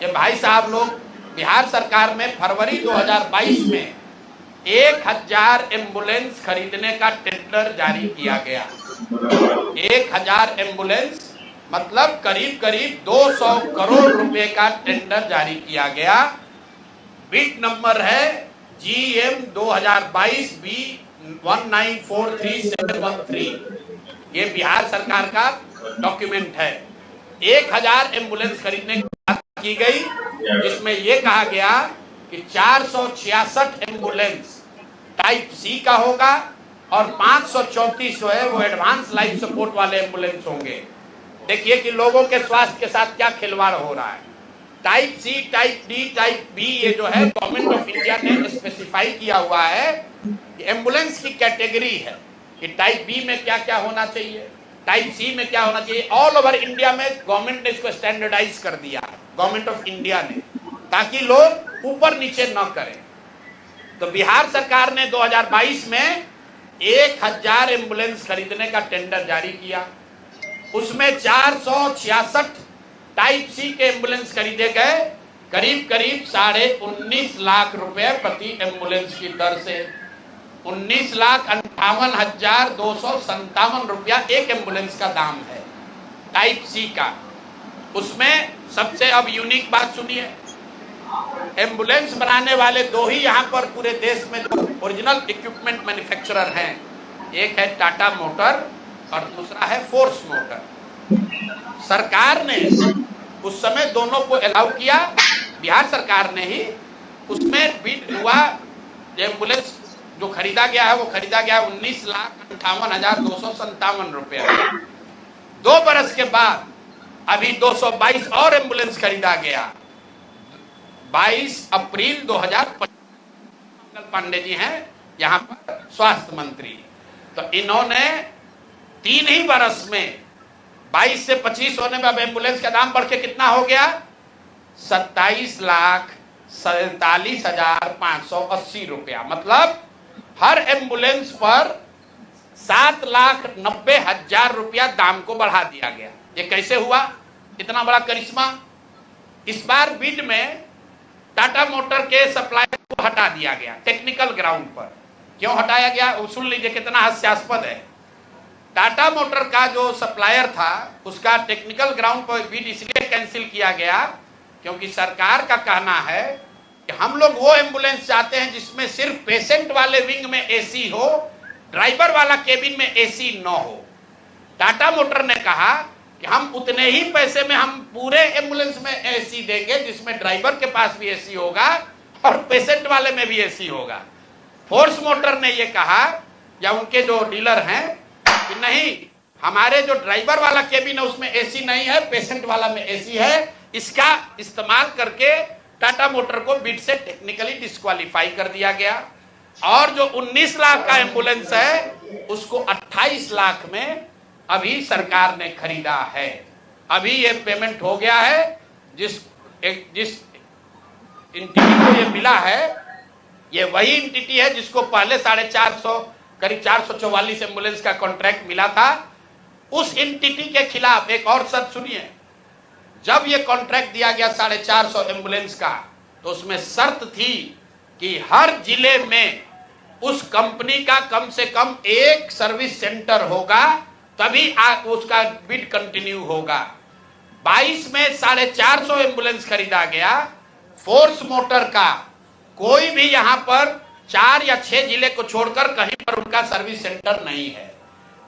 ये भाई साहब लोग, बिहार सरकार में फरवरी 2022 में 1000 एम्बुलेंस खरीदने का टेंडर जारी किया गया। 1000 एम्बुलेंस मतलब करीब करीब 200 करोड़ रुपए का टेंडर जारी किया गया। बिड नंबर है GM 2022 B 1943713। ये बिहार सरकार का डॉक्यूमेंट है। 1000 एम्बुलेंस खरीदने की बात की गई, जिसमें यह कहा गया कि 466 एम्बुलेंस टाइप सी का होगा और 534 है वो एडवांस लाइफ सपोर्ट वाले एम्बुलेंस होंगे। देखिए कि लोगों के स्वास्थ्य के साथ क्या खिलवाड़ हो रहा है। Type C, type D, type B, ये जो है गवर्नमेंट ऑफ इंडिया ने स्पेसिफाई किया हुआ है कि एम्बुलेंस की कैटेगरी है कि टाइप बी में क्या क्या होना चाहिए, टाइप सी में क्या होना चाहिए। ऑल ओवर इंडिया में गवर्नमेंट ने इसको स्टैंडर्डाइज कर दिया, गवर्नमेंट ऑफ इंडिया ने, ताकि लोग ऊपर नीचे न करें। तो बिहार सरकार ने 2022 में 1000 एम्बुलेंस खरीदने का टेंडर जारी किया। उसमें 466 टाइप सी के एम्बुलेंस खरीदे गए, करीब करीब 19.5 लाख रुपए प्रति एम्बुलेंस की दर से। 19,58,257 रुपया एक एम्बुलेंस का दाम है टाइप सी का। उसमें सबसे अब यूनिक बात सुनिए, एम्बुलेंस बनाने वाले दो ही यहाँ पर पूरे देश में जो ओरिजिनल इक्विपमेंट मैन्युफैक्चरर हैं, एक है टाटा मोटर और दूसरा है फोर्स मोटर। सरकार ने उस समय दोनों को अलाउ किया, बिहार सरकार ने ही। उसमें बिड हुआ, एम्बुलेंस जो खरीदा गया है वो खरीदा गया 19,58,257 रुपया। 2 बरस के बाद अभी 222 और एम्बुलेंस खरीदा गया। 22 अप्रैल 2025 मंगल पांडे जी हैं यहाँ पर स्वास्थ्य मंत्री। तो इन्होंने 3 ही बरस में 22 से 25 होने में अब एम्बुलेंस का दाम बढ़ के कितना हो गया, 27,47,580 रुपया। मतलब हर एम्बुलेंस पर 7,90,000 रुपया दाम को बढ़ा दिया गया। ये कैसे हुआ, इतना बड़ा करिश्मा? इस बार बिड में टाटा मोटर के सप्लायर को हटा दिया गया टेक्निकल ग्राउंड पर। क्यों हटाया गया, सुन लीजिए कितना हास्यास्पद है। टाटा मोटर का जो सप्लायर था उसका टेक्निकल ग्राउंड पर बिड इसलिए कैंसिल किया गया क्योंकि सरकार का कहना है कि हम लोग वो एम्बुलेंस चाहते हैं जिसमें सिर्फ पेशेंट वाले विंग में एसी हो, ड्राइवर वाला केबिन में एसी न हो। टाटा मोटर ने कहा कि हम उतने ही पैसे में हम पूरे एम्बुलेंस में एसी देंगे जिसमें ड्राइवर के पास भी एसी होगा और पेशेंट वाले में भी एसी होगा। फोर्स मोटर ने ये कहा, या उनके जो डीलर हैं, कि नहीं, हमारे जो ड्राइवर वाला केबिन है उसमें एसी नहीं है, पेशेंट वाला में एसी है। इसका इस्तेमाल करके टाटा मोटर को बिड से टेक्निकली डिस्क्वालीफाई कर दिया गया। और जो 19 लाख का एम्बुलेंस है उसको 28 लाख में अभी सरकार ने खरीदा है। अभी ये पेमेंट हो गया है। जिस एंटिटी को ये मिला है, ये वही एंटिटी है जिसको पहले 450 करीब 444 एम्बुलेंस का कॉन्ट्रैक्ट मिला था। उस एंटिटी के खिलाफ एक और शर्त सुनिए, जब ये कॉन्ट्रैक्ट दिया गया 450 एम्बुलेंस का, तो उसमें शर्त थी कि हर जिले में उस कंपनी का कम से कम एक सर्विस सेंटर होगा, तभी उसका बिड कंटिन्यू होगा। 22 में 450 एम्बुलेंस खरीदा गया। फोर्स मोटर का कोई भी यहां पर 4 या 6 जिले को छोड़कर कहीं पर उनका सर्विस सेंटर नहीं है।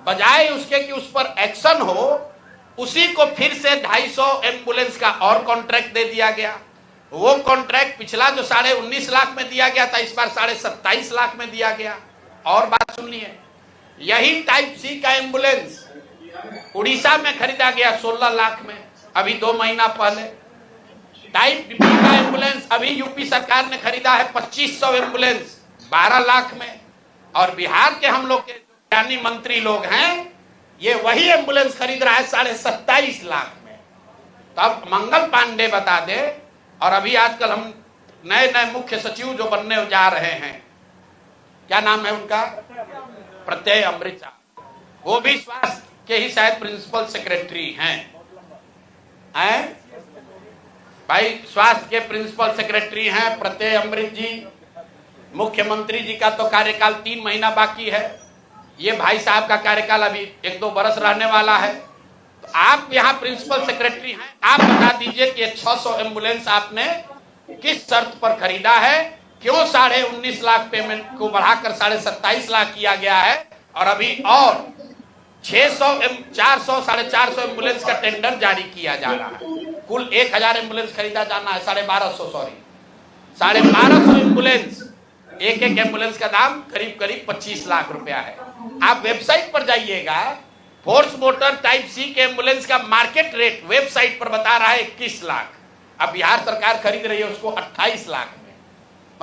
बजाय उसके कि उस पर एक्शन हो, उसी को फिर से 250 एम्बुलेंस का और कॉन्ट्रैक्ट दे दिया गया। वो कॉन्ट्रैक्ट पिछला जो 19.5 लाख में दिया गया था, इस बार 27.5 लाख में दिया गया। और बात सुनिए, यही टाइप सी का एम्बुलेंस उड़ीसा में खरीदा गया 16 लाख में, अभी 2 महीना पहले। टाइप बी का एम्बुलेंस अभी यूपी सरकार ने खरीदा है 2500 एम्बुलेंस 12 लाख में। और बिहार के हम लोग के ज्ञानी मंत्री लोग हैं, ये वही एम्बुलेंस खरीद रहा है 27.5 लाख में। तो अब मंगल पांडे बता दे, और अभी आजकल हम नए मुख्य सचिव जो बनने जा रहे हैं, क्या नाम है उनका, प्रत्यय अमृत, वो भी स्वास्थ्य के ही शायद प्रिंसिपल सेक्रेटरी हैं। भाई स्वास्थ्य के प्रिंसिपल सेक्रेटरी हैं प्रत्यय अमृत जी, मुख्यमंत्री जी का तो कार्यकाल 3 महीना बाकी है, ये भाई साहब का कार्यकाल अभी 1-2 बरस रहने वाला है। तो आप यहाँ प्रिंसिपल सेक्रेटरी हैं, आप बता दीजिए कि 600 एम्बुलेंस आपने किस शर्त पर खरीदा है, क्यों 19.5 लाख पेमेंट को बढ़ाकर 27.5 लाख किया गया है, और अभी और 600 400 450 एम्बुलेंस का टेंडर जारी किया जा रहा है। कुल 1000 एम्बुलेंस खरीदा जाना है, 1250 सॉरी 1250 एम्बुलेंस, एक एम्बुलेंस का दाम करीब 25 लाख रुपया है। आप वेबसाइट पर जाइएगा, फोर्स मोटर टाइप सी के एम्बुलेंस का मार्केट रेट वेबसाइट पर बता रहा है 21 लाख। अब बिहार सरकार खरीद रही है उसको 28 लाख में,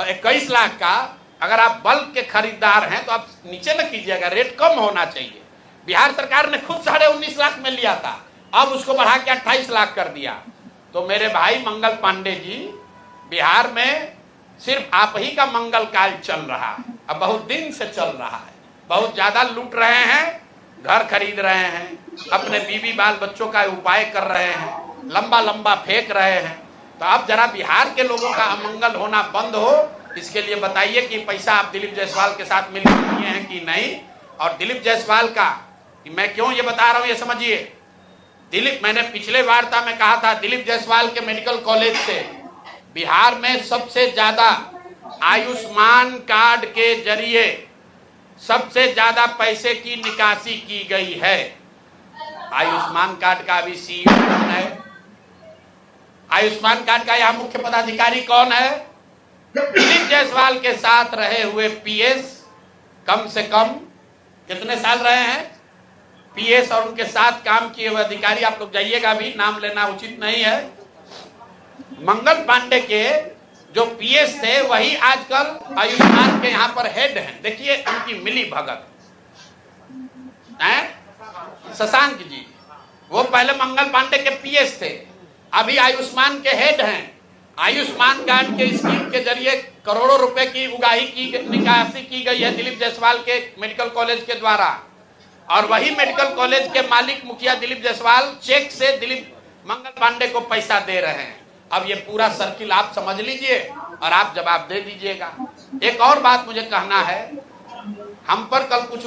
21 लाख का अगर आप बल्क के खरीदार हैं तो आप नीचे न कीजिएगा, रेट कम होना चाहिए। बिहार सरकार ने खुद 19.5 लाख में लिया था, अब उसको बढ़ा के 28 लाख कर दिया। तो मेरे भाई मंगल पांडे जी, बिहार में सिर्फ आप ही का मंगल काल चल रहा है, अब बहुत दिन से चल रहा है, बहुत ज्यादा लूट रहे हैं, घर खरीद रहे हैं, अपने बीवी बाल बच्चों का उपाय कर रहे हैं, लंबा फेंक रहे हैं। तो अब जरा बिहार के लोगों का अमंगल होना बंद हो, इसके लिए बताइए कि पैसा आप दिलीप जायसवाल के साथ मिल किए हैं कि नहीं। और दिलीप जायसवाल का मैं क्यों ये बता रहा हूं ये समझिए। दिलीप, मैंने पिछले वार्ता में कहा था, दिलीप जायसवाल के मेडिकल कॉलेज से बिहार में सबसे ज्यादा आयुष्मान कार्ड के जरिए सबसे ज्यादा पैसे की निकासी की गई है। आयुष्मान कार्ड का अभी सीईओ कौन है? आयुष्मान कार्ड का यहाँ मुख्य पदाधिकारी कौन है? दिलीप जायसवाल के साथ रहे हुए पीएस, कम से कम कितने साल रहे हैं पीएस, और उनके साथ काम किए हुए अधिकारी, आप लोग जाइएगा, अभी नाम लेना उचित नहीं है। मंगल पांडे के जो पीएस थे वही आजकल आयुष्मान के यहाँ पर हेड हैं। देखिए उनकी मिली भगत है। शशांक जी, वो पहले मंगल पांडे के पीएस थे, अभी आयुष्मान के हेड हैं। आयुष्मान कार्ड के स्कीम के जरिए करोड़ों रुपए की उगाही की निकासी की गई है दिलीप जायसवाल के मेडिकल कॉलेज के द्वारा, और वही मेडिकल कॉलेज के मालिक मुखिया दिलीप जायसवाल चेक से दिलीप मंगल पांडे को पैसा दे रहे हैं। अब ये पूरा सर्किल आप समझ लीजिए और आप जवाब दे दीजिएगा। एक और बात मुझे कहना है, हम पर कल कुछ